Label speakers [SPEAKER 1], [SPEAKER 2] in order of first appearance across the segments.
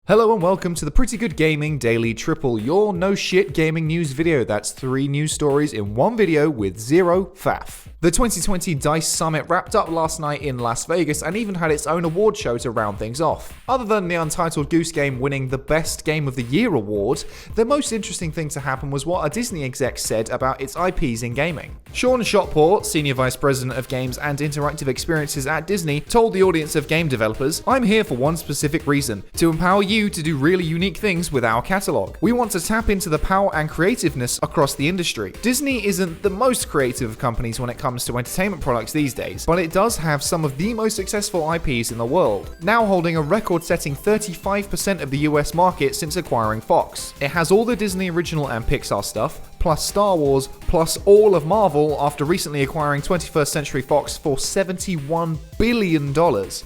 [SPEAKER 1] Hello and welcome to the Pretty Good Gaming Daily Triple, your no shit gaming news video. That's 3 news stories in one video with zero faff. The 2020 DICE Summit wrapped up last night in Las Vegas and even had its own award show to round things off. Other than the Untitled Goose Game winning the Best Game of the Year award, the most interesting thing to happen was what a Disney exec said about its IPs in gaming. Sean Shotport, Senior Vice President of Games and Interactive Experiences at Disney, told the audience of game developers, "I'm here for one specific reason, to empower you to do really unique things with our catalog. We want to tap into the power and creativeness across the industry. Disney isn't the most creative of companies when it comes to entertainment products these days, but it does have some of the most successful IPs in the world, now holding a record-setting 35% of the US market since acquiring Fox. It has all the Disney original and Pixar stuff, plus Star Wars, plus all of Marvel after recently acquiring 21st Century Fox for $71 billion,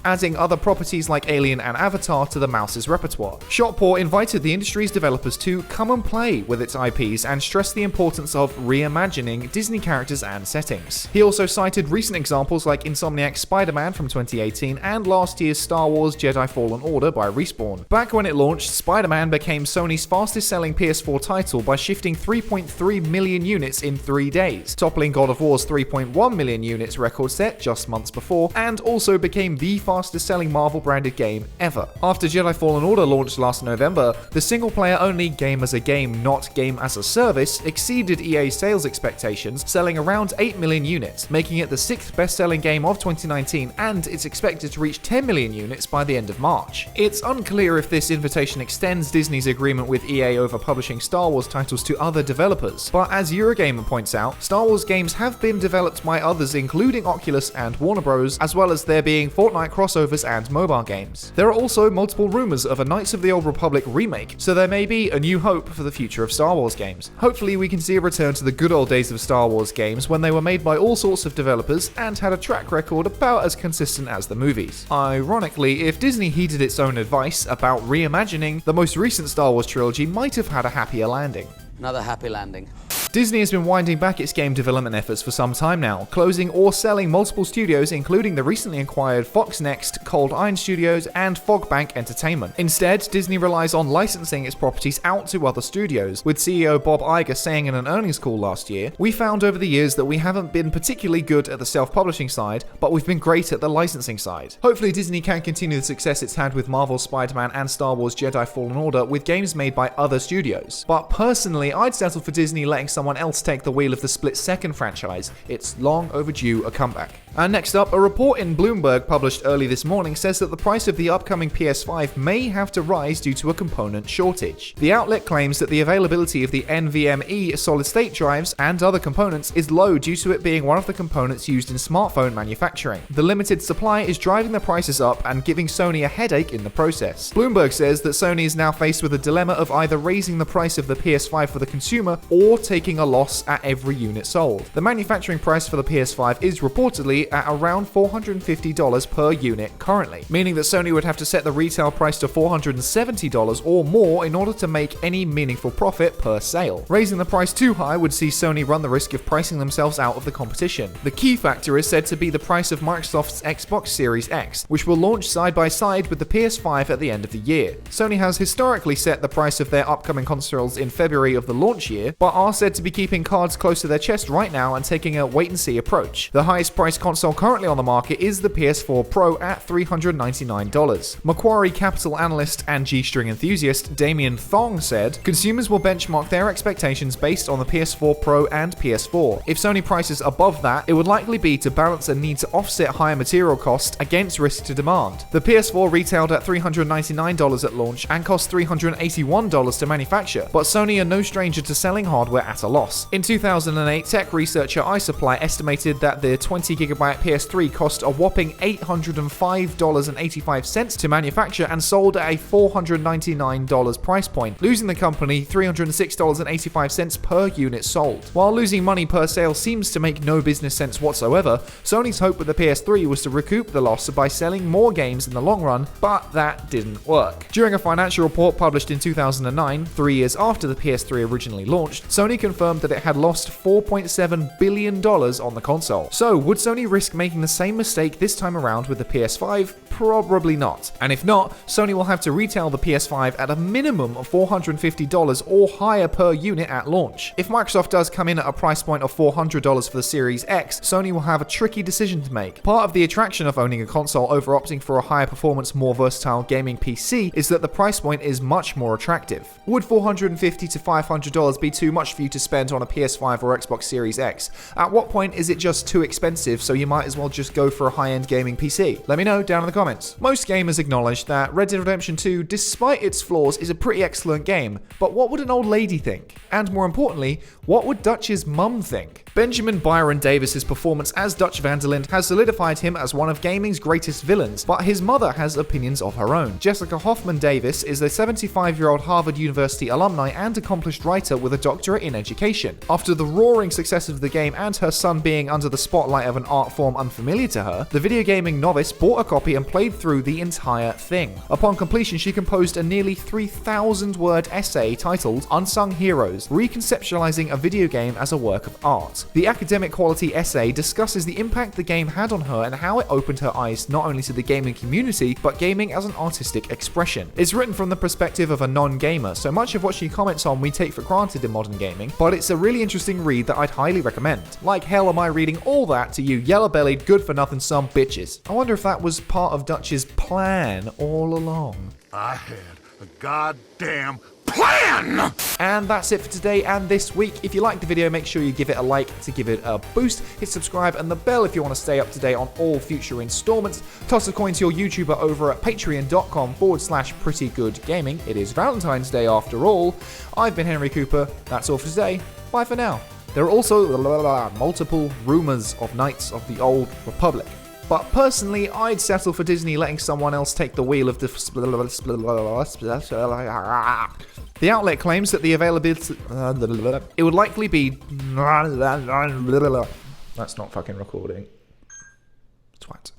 [SPEAKER 1] adding other properties like Alien and Avatar to the mouse's repertoire." Shotport invited the industry's developers to come and play with its IPs and stressed the importance of reimagining Disney characters and settings. He also cited recent examples like Insomniac's Spider-Man from 2018 and last year's Star Wars Jedi Fallen Order by Respawn. Back when it launched, Spider-Man became Sony's fastest-selling PS4 title by shifting 3.3 million units in 3 days, toppling God of War's 3.1 million units record set just months before, and also became the fastest-selling Marvel-branded game ever. After Jedi Fallen Order launched last November, the single-player-only game as a game, not game as a service, exceeded EA's sales expectations, selling around 8 million units, making it the 6th best-selling game of 2019, and it's expected to reach 10 million units by the end of March. It's unclear if this invitation extends Disney's agreement with EA over publishing Star Wars titles to other developers, but as Eurogamer points out, Star Wars games have been developed by others including Oculus and Warner Bros, as well as there being Fortnite crossovers and mobile games. There are also multiple rumors of a Knights of the Old Republic remake, so there may be a new hope for the future of Star Wars games. Hopefully we can see a return to the good old days of Star Wars games when they were made by all sorts of developers and had a track record about as consistent as the movies. Ironically, if Disney heeded its own advice about reimagining, the most recent Star Wars trilogy might have had a happier landing.
[SPEAKER 2] Another happy landing.
[SPEAKER 1] Disney has been winding back its game development efforts for some time now, closing or selling multiple studios including the recently acquired Fox Next, Cold Iron Studios, and Fogbank Entertainment. Instead, Disney relies on licensing its properties out to other studios, with CEO Bob Iger saying in an earnings call last year, "We found over the years that we haven't been particularly good at the self-publishing side, but we've been great at the licensing side." Hopefully Disney can continue the success it's had with Marvel Spider-Man and Star Wars Jedi Fallen Order with games made by other studios. But personally, I'd settle for Disney letting someone else take the wheel of the Split-Second franchise. It's long overdue a comeback. And next up, a report in Bloomberg published early this morning says that the price of the upcoming PS5 may have to rise due to a component shortage. The outlet claims that the availability of the NVMe solid-state drives and other components is low due to it being one of the components used in smartphone manufacturing. The limited supply is driving the prices up and giving Sony a headache in the process. Bloomberg says that Sony is now faced with a dilemma of either raising the price of the PS5 for the consumer or taking a loss at every unit sold. The manufacturing price for the PS5 is reportedly at around $450 per unit currently, meaning that Sony would have to set the retail price to $470 or more in order to make any meaningful profit per sale. Raising the price too high would see Sony run the risk of pricing themselves out of the competition. The key factor is said to be the price of Microsoft's Xbox Series X, which will launch side by side with the PS5 at the end of the year. Sony has historically set the price of their upcoming consoles in February of the launch year, but are said to be keeping cards close to their chest right now and taking a wait-and-see approach. The highest priced console currently on the market is the PS4 Pro at $399. Macquarie Capital analyst and G-string enthusiast Damien Thong said, "Consumers will benchmark their expectations based on the PS4 Pro and PS4. If Sony prices above that, it would likely be to balance a need to offset higher material costs against risk to demand. The PS4 retailed at $399 at launch and cost $381 to manufacture, but Sony are no stranger to selling hardware at a loss. In 2008, tech researcher iSupply estimated that the 20GB PS3 cost a whopping $805.85 to manufacture and sold at a $499 price point, losing the company $306.85 per unit sold. While losing money per sale seems to make no business sense whatsoever, Sony's hope with the PS3 was to recoup the loss by selling more games in the long run, but that didn't work. During a financial report published in 2009, 3 years after the PS3 originally launched, Sony confirmed confirmed that it had lost $4.7 billion on the console. So, would Sony risk making the same mistake this time around with the PS5? Probably not. And if not, Sony will have to retail the PS5 at a minimum of $450 or higher per unit at launch. If Microsoft does come in at a price point of $400 for the Series X, Sony will have a tricky decision to make. Part of the attraction of owning a console over opting for a higher performance, more versatile gaming PC is that the price point is much more attractive. Would $450 to $500 be too much for you to spend on a PS5 or Xbox Series X? At what point is it just too expensive, so you might as well just go for a high-end gaming PC? Let me know down in the comments. Most gamers acknowledge that Red Dead Redemption 2, despite its flaws, is a pretty excellent game, but what would an old lady think? And more importantly, what would Dutch's mum think? Benjamin Byron Davis's performance as Dutch Van der Linde has solidified him as one of gaming's greatest villains, but his mother has opinions of her own. Jessica Hoffman Davis is a 75-year-old Harvard University alumni and accomplished writer with a doctorate in education. After the roaring success of the game and her son being under the spotlight of an art form unfamiliar to her, the video gaming novice bought a copy and played through the entire thing. Upon completion, she composed a nearly 3,000-word essay titled Unsung Heroes, reconceptualizing a video game as a work of art. The academic quality essay discusses the impact the game had on her and how it opened her eyes not only to the gaming community, but gaming as an artistic expression. It's written from the perspective of a non-gamer, so much of what she comments on we take for granted in modern gaming, but it's a really interesting read that I'd highly recommend. Like hell am I reading all that to you yellow-bellied, good-for-nothing some bitches. I wonder if that was part of Dutch's plan all along.
[SPEAKER 2] I had a goddamn plan!
[SPEAKER 1] And that's it for today and this week. If you liked the video, make sure you give it a like to give it a boost. Hit subscribe and the bell if you want to stay up to date on all future installments. Toss a coin to your YouTuber over at patreon.com/prettygoodgaming. It is Valentine's Day after all. I've been Henry Cooper. That's all for today. Bye for now. There are also multiple rumors of Knights of the Old Republic. But personally, I'd settle for Disney letting someone else take the wheel of the... The outlet claims that the availability... It would likely be... That's not fucking recording. Twat.